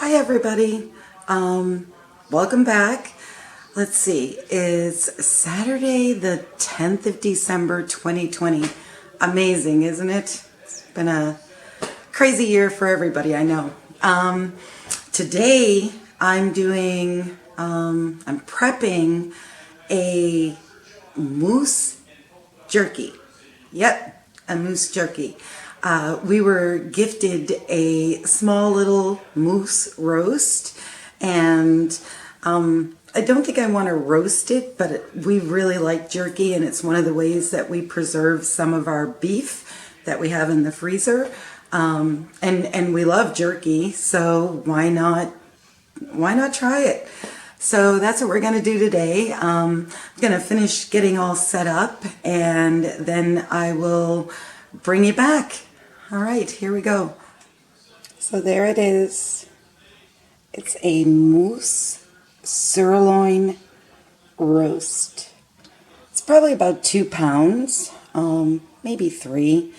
Hi everybody, welcome back. Let's see, it's Saturday the 10th of December 2020. Amazing, isn't it? It's been a crazy year for everybody, I know. Today I'm prepping a moose jerky. Yep, a moose jerky. We were gifted a small little moose roast, and I don't think I want to roast it, but we really like jerky, and it's one of the ways that we preserve some of our beef that we have in the freezer. And we love jerky, so why not try it? So that's what we're going to do today. I'm going to finish getting all set up, and then I will bring you back. All right, here we go. So there it is. It's a moose sirloin roast. It's probably about 2 pounds, maybe 3.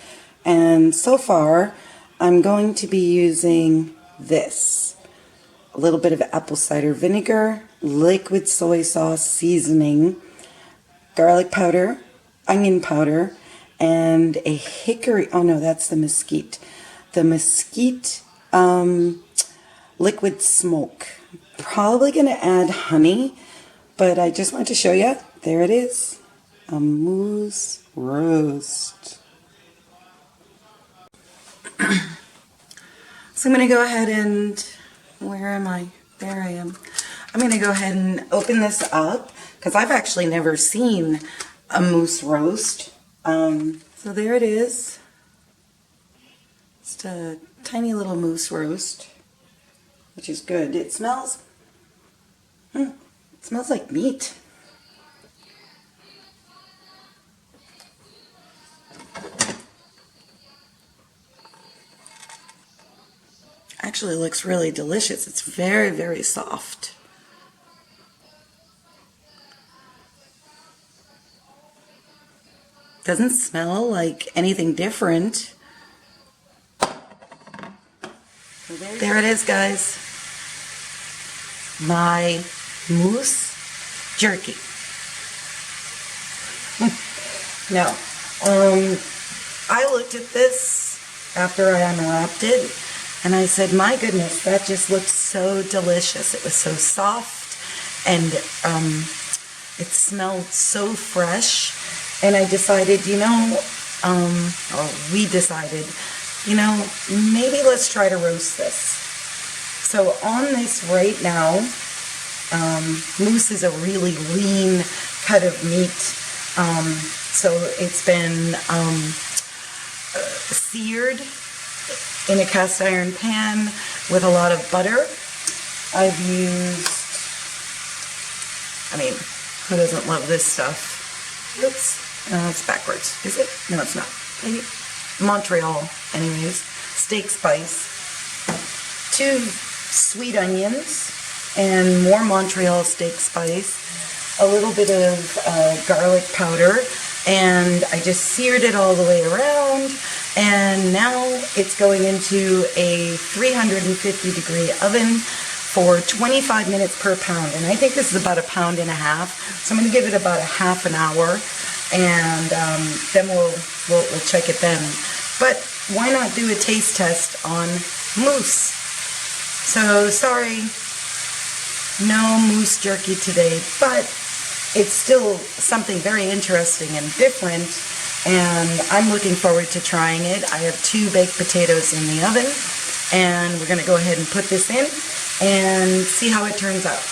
And so far, I'm going to be using this. A little bit of apple cider vinegar, liquid soy sauce seasoning, garlic powder, onion powder, and a hickory, oh no, that's the mesquite. The mesquite liquid smoke. Probably going to add honey, but I just want to show you. There it is. A moose roast. So I'm going to go ahead and, where am I? There I am. I'm going to go ahead and open this up because I've actually never seen a moose roast. So there it is. Just a tiny little moose roast, which is good. It smells like meat. Actually looks really delicious. It's very, very soft. Doesn't smell like anything different. There it is, guys. My moose jerky. Now, I looked at this after I unwrapped it, and I said, my goodness, that just looks so delicious. It was so soft, and it smelled so fresh. And I decided, or we decided, maybe let's try to roast this. So on this right now, moose is a really lean cut of meat. So it's been seared in a cast iron pan with a lot of butter. I've used, who doesn't love this stuff? Oops. It's backwards. Is it? No, it's not. Maybe. Montreal, anyways. Steak spice. 2 sweet onions and more Montreal steak spice. A little bit of garlic powder. And I just seared it all the way around. And now it's going into a 350-degree oven for 25 minutes per pound. And I think this is about 1.5 pounds. So I'm going to give it about a half an hour. And then we'll check it then. But why not do a taste test on moose? So sorry, no moose jerky today, but it's still something very interesting and different, and I'm looking forward to trying it. I have 2 baked potatoes in the oven, and we're going to go ahead and put this in and see how it turns out.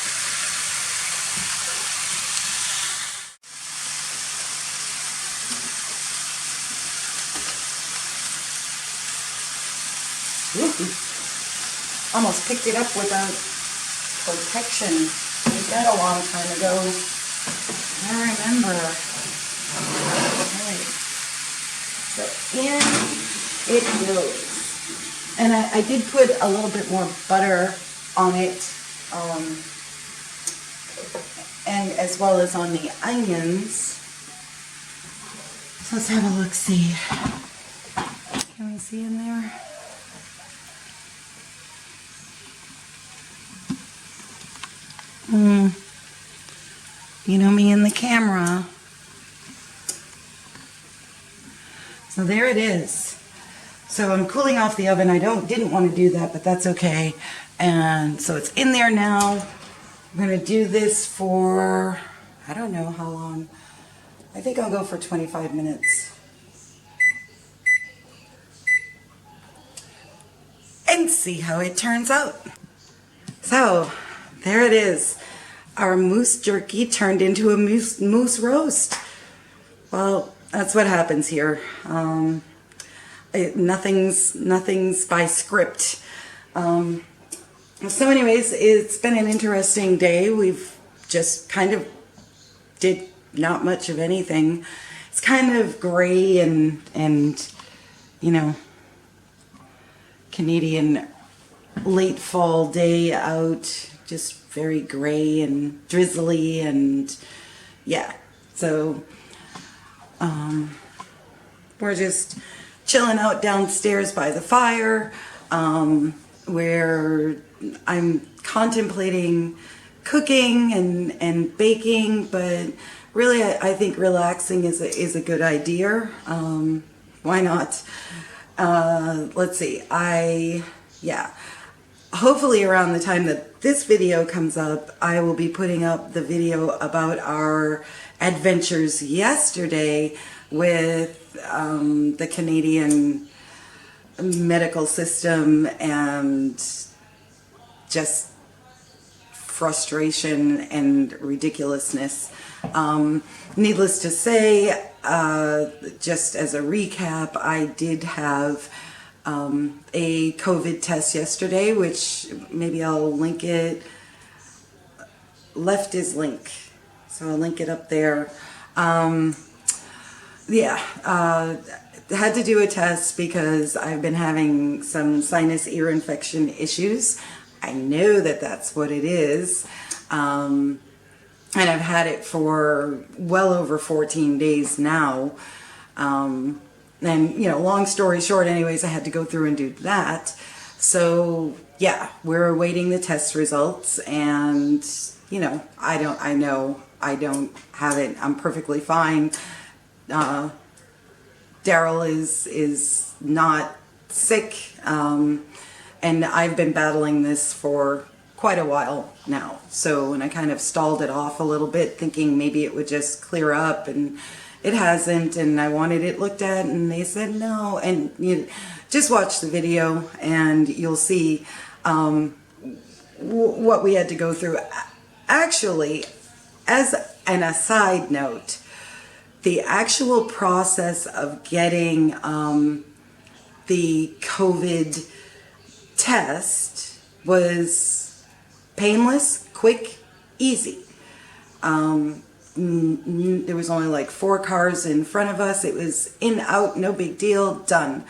Almost picked it up without protection. I did that a long time ago. I remember. Alright. So in it goes. And I did put a little bit more butter on it, and as well as on the onions. So let's have a look-see. Can we see in there? You know me in the camera. So there it is. So I'm cooling off the oven. I didn't want to do that, but that's okay. And so it's in there now. I'm going to do this for, I don't know how long. I think I'll go for 25 minutes. And see how it turns out. So there it is. Our moose jerky turned into a moose roast. Well, that's what happens here. Nothing's by script. So anyways, it's been an interesting day. We've just kind of did not much of anything. It's kind of gray and you know, Canadian late fall day out. Just very gray and drizzly and yeah. So we're just chilling out downstairs by the fire, where I'm contemplating cooking and baking, but really I think relaxing is a good idea. Why not? Let's see. Hopefully around the time that this video comes up, I will be putting up the video about our adventures yesterday with the Canadian medical system and just frustration and ridiculousness. Needless to say, just as a recap, I did have a COVID test yesterday, which maybe I'll link it. Left is link, so I'll link it up there. Had to do a test because I've been having some sinus ear infection issues. I know that that's what it is. And I've had it for well over 14 days now. And, you know, long story short, anyways, I had to go through and do that. So, yeah, we're awaiting the test results. And, you know, I know I don't have it. I'm perfectly fine. Daryl is not sick. And I've been battling this for quite a while now. So, and I kind of stalled it off a little bit, thinking maybe it would just clear up, and it hasn't. And I wanted it looked at, and they said no. And you just watch the video, and you'll see what we had to go through. Actually, as an aside note, the actual process of getting the COVID test was painless, quick, easy. There was only like 4 cars in front of us. It was in, out, no big deal, done.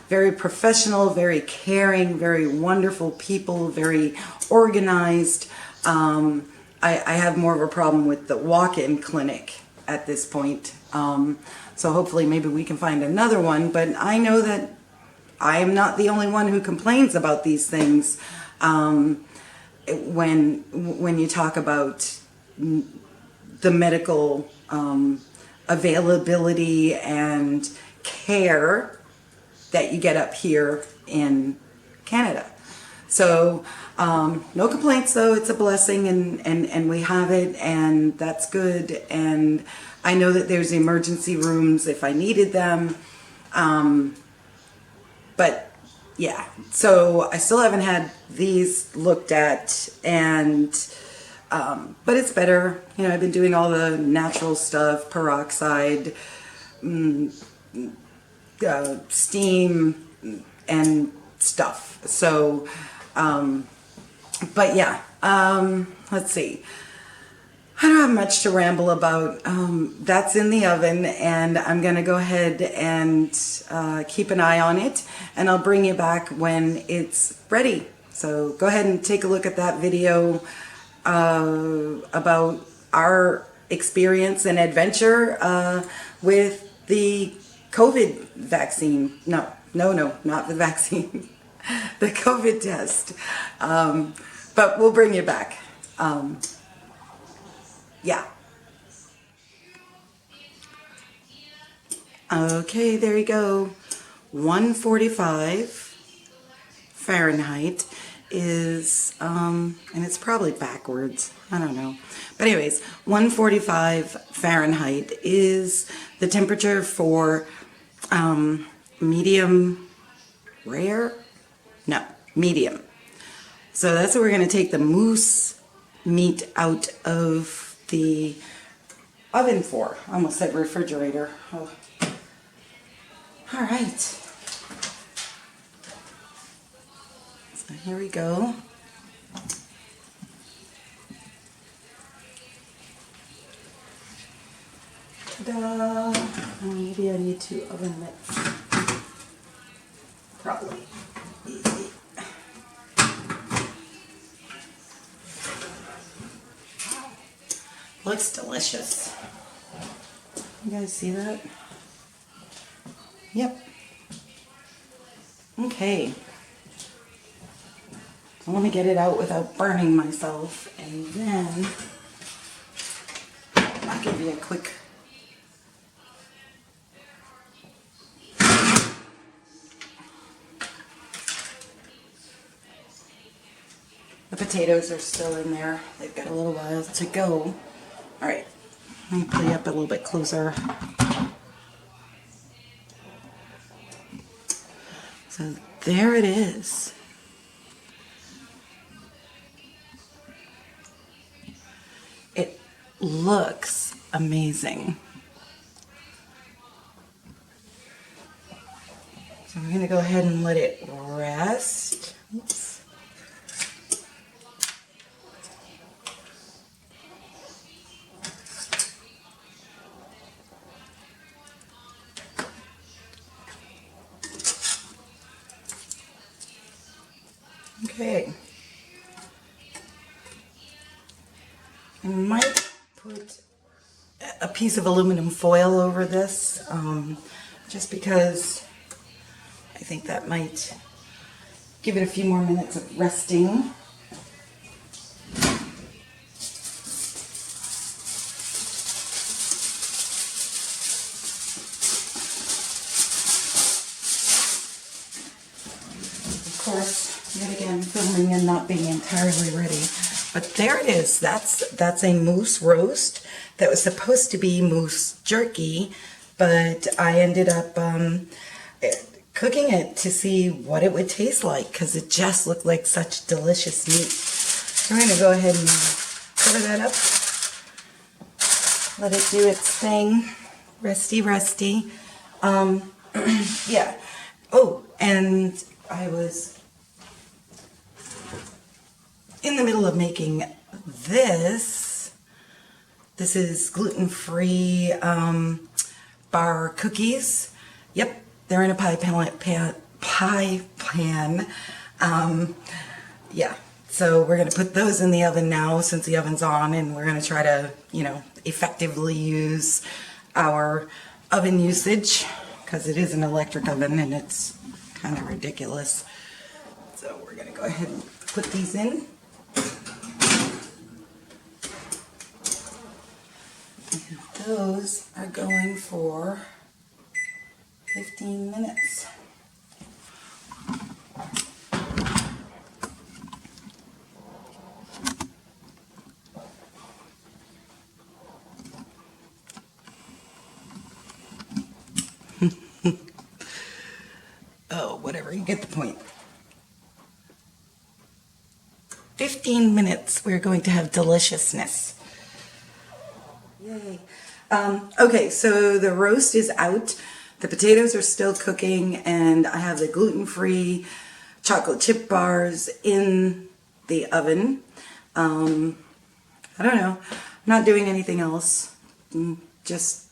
Very professional, very caring, very wonderful people, very organized. I have more of a problem with the walk-in clinic at this point. So hopefully maybe we can find another one, but I know that I am not the only one who complains about these things. When you talk about the medical availability and care that you get up here in Canada. So no complaints though, it's a blessing, and we have it, and that's good. And I know that there's emergency rooms if I needed them. But yeah, so I still haven't had these looked at, and but it's better. You know, I've been doing all the natural stuff, peroxide, steam, and stuff. So, but yeah, let's see. I don't have much to ramble about. That's in the oven, and I'm going to go ahead and keep an eye on it, and I'll bring you back when it's ready. So go ahead and take a look at that video about our experience and adventure with the COVID vaccine. No, not the vaccine. The COVID test. But we'll bring you back. Yeah. Okay, there you go. 145 Fahrenheit is, and it's probably backwards, I don't know. But anyways, 145 Fahrenheit is the temperature for medium rare? No, medium. So that's what we're going to take the moose meat out of the oven for. I almost said refrigerator. Oh. All right. So here we go. Ta-da! Maybe I need to oven mitts. Probably. Easy. Looks delicious. You guys see that? Yep. Okay. I want to get it out without burning myself, and then I'll give you a quick The potatoes are still in there. They've got a little while to go. All right, let me pull you up a little bit closer. So there it is. It looks amazing. So we're going to go ahead and let it rest. Oops. Okay. I might put a piece of aluminum foil over this, just because I think that might give it a few more minutes of resting. Of course, yet again, filming and not being entirely ready. But there it is. That's a moose roast that was supposed to be moose jerky, but I ended up cooking it to see what it would taste like because it just looked like such delicious meat. So we're going to go ahead and cover that up. Let it do its thing. Resty, resty. Yeah. Oh, and I was in the middle of making this. This is gluten-free bar cookies. Yep, they're in a pie pan. Yeah, so we're gonna put those in the oven now since the oven's on, and we're gonna try to, effectively use our oven usage because it is an electric oven and it's kind of ridiculous. So we're gonna go ahead and put these in. And those are going for 15 minutes. Oh, whatever, you get the point. 15 minutes, we're going to have deliciousness. Yay. Okay, so the roast is out. The potatoes are still cooking, and I have the gluten-free chocolate chip bars in the oven. I don't know. I'm not doing anything else. We're just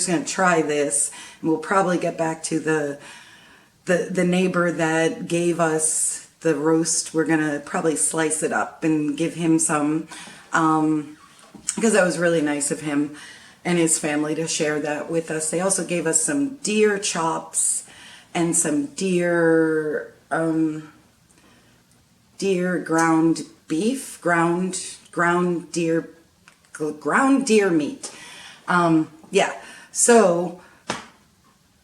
going to try this, and we'll probably get back to the neighbor that gave us the roast. We're going to probably slice it up and give him some, because that was really nice of him and his family to share that with us. They also gave us some deer chops and some deer ground beef, ground ground deer meat. Yeah, so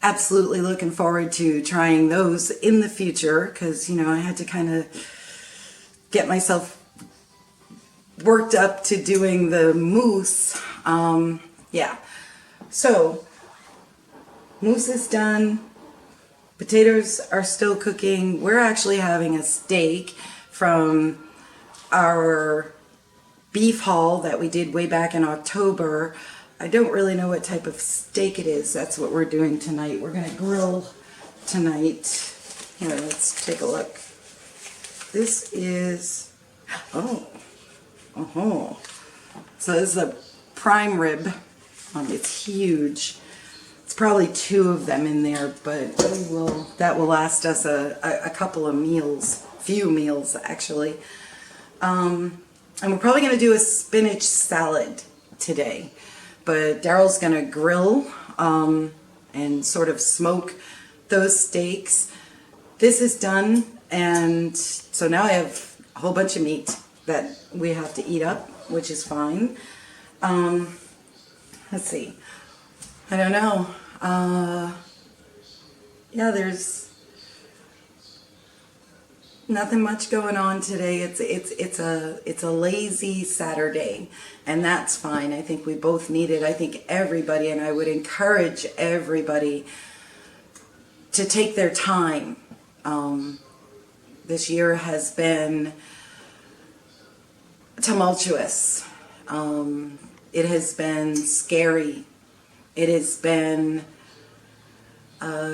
absolutely looking forward to trying those in the future, because, I had to kind of get myself worked up to doing the mousse. Yeah, so mousse is done. Potatoes are still cooking. We're actually having a steak from our beef haul that we did way back in October. I don't really know what type of steak it is. That's what we're doing tonight. We're going to grill tonight. Here, let's take a look. This is, so this is a prime rib. It's huge. It's probably 2 of them in there, but that will last us a couple of meals, few meals actually. And we're probably going to do a spinach salad today, but Daryl's going to grill and sort of smoke those steaks. This is done, and so now I have a whole bunch of meat that we have to eat up, which is fine. Let's see. I don't know. Yeah, there's nothing much going on today. It's a lazy Saturday, and that's fine. I think we both need it. I think everybody, and I would encourage everybody to take their time. This year has been tumultuous. It has been scary. It has been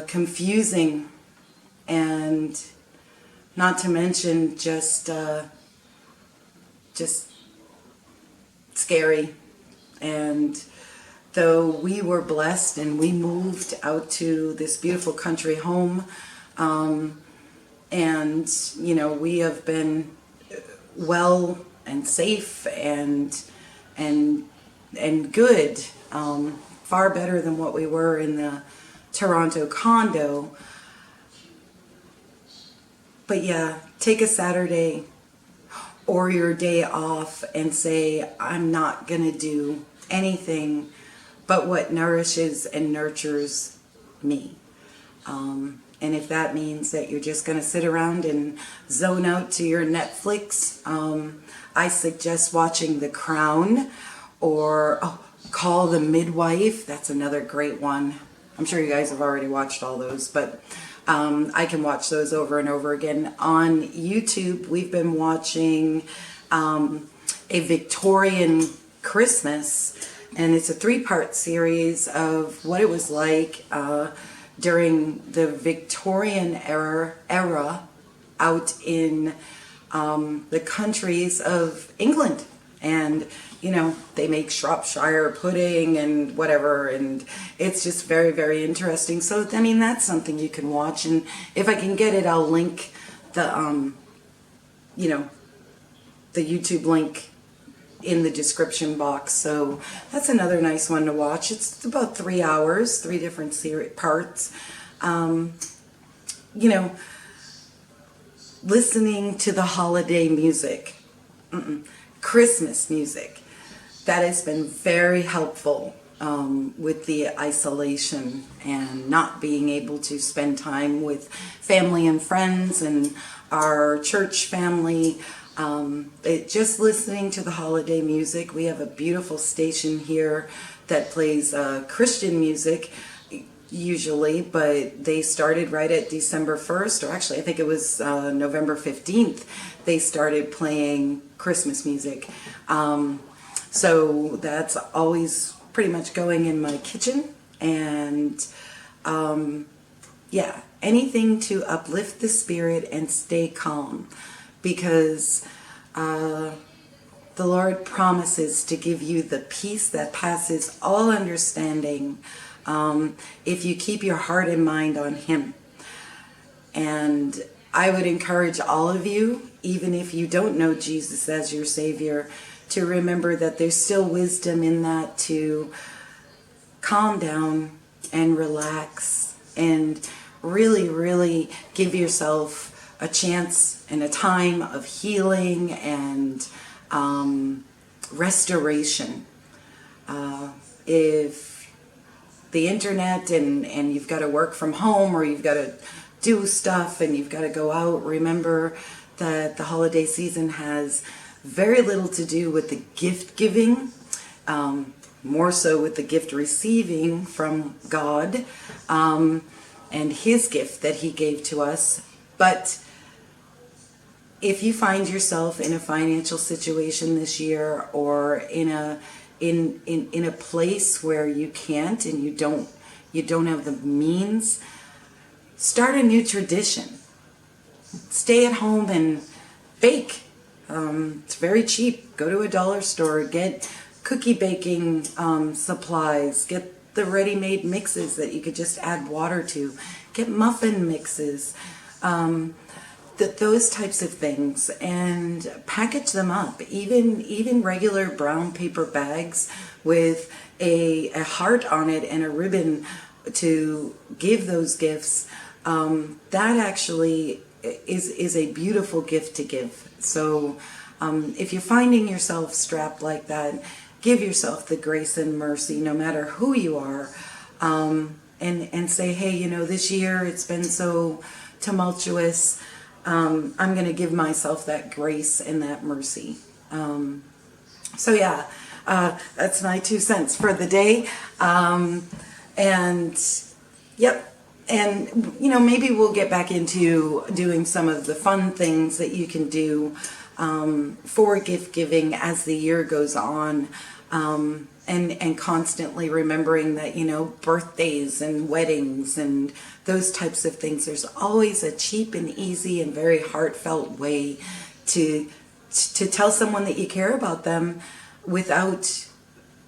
confusing, and not to mention just scary. And though we were blessed and we moved out to this beautiful country home, and we have been well and safe and good, far better than what we were in the Toronto condo. But yeah, take a Saturday or your day off and say, I'm not gonna do anything but what nourishes and nurtures me. And if that means that you're just gonna sit around and zone out to your Netflix, I suggest watching The Crown, or Call the Midwife. That's another great one. I'm sure you guys have already watched all those, but I can watch those over and over again. On YouTube, we've been watching a Victorian Christmas, and it's a 3-part series of what it was like during the Victorian era out in the countries of England. And they make Shropshire pudding and whatever, and it's just very, very interesting. So that's something you can watch, and if I can get it, I'll link the the YouTube link in the description box. So that's another nice one to watch. It's about 3 hours, 3 different parts. Listening to the holiday music, Christmas music, that has been very helpful with the isolation and not being able to spend time with family and friends and our church family. Just listening to the holiday music. We have a beautiful station here that plays Christian music usually, but they started right at December 1st, or actually I think it was November 15th, they started playing Christmas music. So that's always pretty much going in my kitchen, and yeah, anything to uplift the spirit and stay calm, because the Lord promises to give you the peace that passes all understanding if you keep your heart and mind on Him. And I would encourage all of you, even if you don't know Jesus as your Savior, to remember that there's still wisdom in that, to calm down and relax and really, really give yourself a chance and a time of healing and restoration. If the internet and you've got to work from home, or you've got to do stuff and you've got to go out, remember that the holiday season has very little to do with the gift giving, more so with the gift receiving from God, and his gift that he gave to us. But if you find yourself in a financial situation this year, or in a place where you can't and you don't have the means, start a new tradition. Stay at home and bake. It's very cheap. Go to a dollar store, get cookie baking supplies, get the ready-made mixes that you could just add water to, get muffin mixes, those types of things, and package them up. Even regular brown paper bags with a heart on it and a ribbon to give those gifts, that actually is a beautiful gift to give. So if you're finding yourself strapped like that, give yourself the grace and mercy, no matter who you are, and say, hey, this year it's been so tumultuous. I'm going to give myself that grace and that mercy. So yeah, that's my 2 cents for the day. And yep. And, maybe we'll get back into doing some of the fun things that you can do for gift giving as the year goes on. And constantly remembering that, birthdays and weddings and those types of things, there's always a cheap and easy and very heartfelt way to tell someone that you care about them without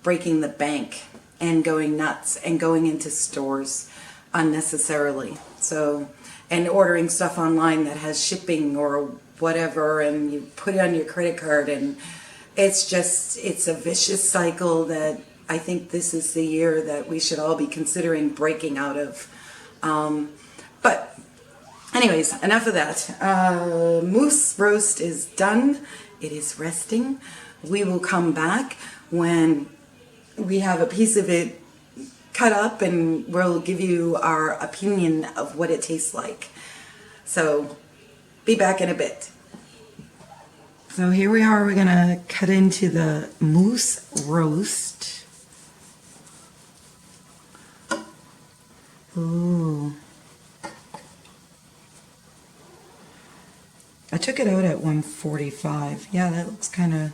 breaking the bank and going nuts and going into stores unnecessarily. So, and ordering stuff online that has shipping or whatever, and you put it on your credit card, and it's a vicious cycle that I think this is the year that we should all be considering breaking out of. But anyways, enough of that. Moose roast is done. It is resting. We will come back when we have a piece of it cut up, and we'll give you our opinion of what it tastes like. So be back in a bit. So here we are. We're going to cut into the moose roast. Ooh. I took it out at 145. Yeah, that looks kind of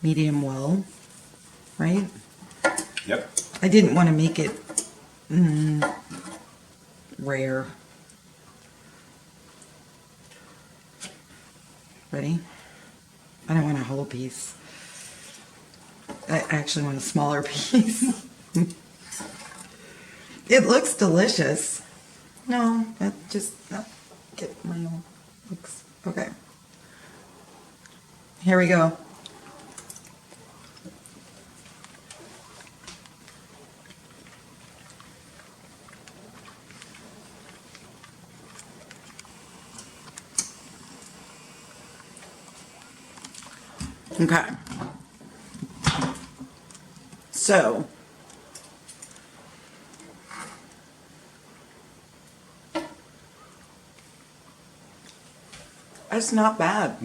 medium well, right? Yep. I didn't want to make it rare. Ready? I don't want a whole piece. I actually want a smaller piece. It looks delicious. No, that just get my own looks. Okay. Here we go. Okay. So, that's not bad.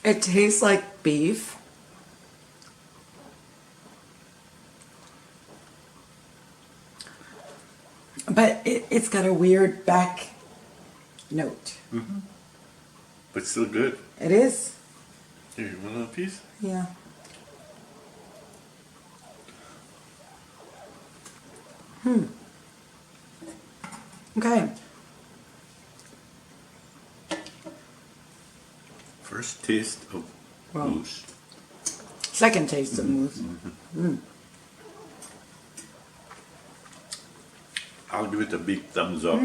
It tastes like beef. But it's got a weird back note. Mm-hmm. But still good. It is. Here, you want another piece? Yeah. Okay. First taste of mousse. Second taste of mousse. I'll give it a big thumbs up.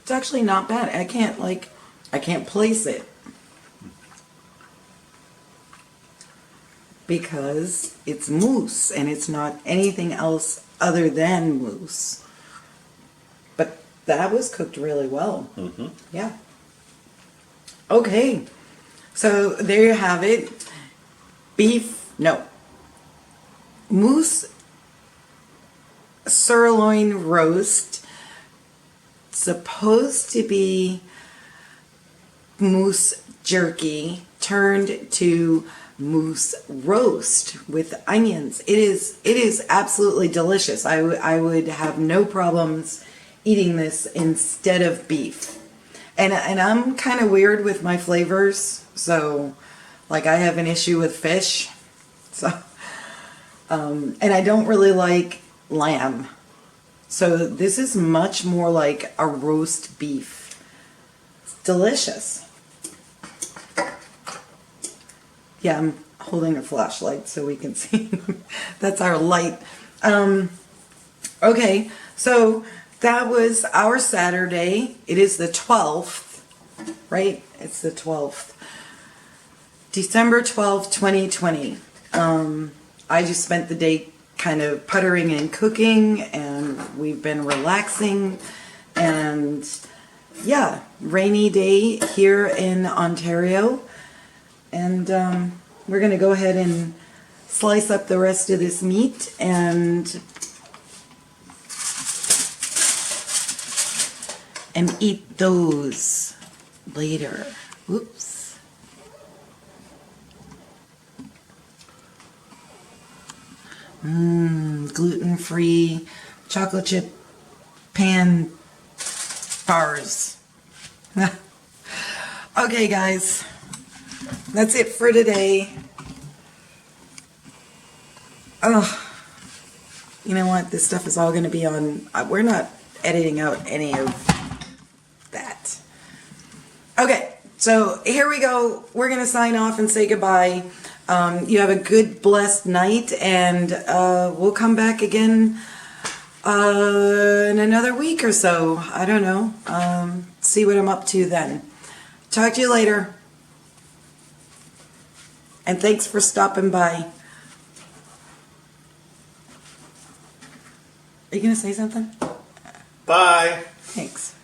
It's actually not bad. I can't place it because it's mousse and it's not anything else other than mousse. that was cooked really well. Mm-hmm. Yeah. Okay. So there you have it. Moose sirloin roast. Supposed to be moose jerky turned to moose roast with onions. It is absolutely delicious. I would have no problems eating this instead of beef. And I'm kind of weird with my flavors, so like I have an issue with fish. So and I don't really like lamb. So this is much more like a roast beef. It's delicious. Yeah, I'm holding a flashlight so we can see. That's our light. Okay, so that was our Saturday. It is the 12th, right? It's the 12th. December 12th, 2020. I just spent the day kind of puttering and cooking, and we've been relaxing. And yeah, rainy day here in Ontario. And we're going to go ahead and slice up the rest of this meat and eat those later. Oops. Gluten-free chocolate chip pan bars. Okay, guys. That's it for today. Oh, you know what? This stuff is all going to be on. We're not editing out any of that. Okay, so here we go. We're going to sign off and say goodbye. You have a good, blessed night, and we'll come back again in another week or so. I don't know. See what I'm up to then. Talk to you later. And thanks for stopping by. Are you going to say something? Bye. Thanks.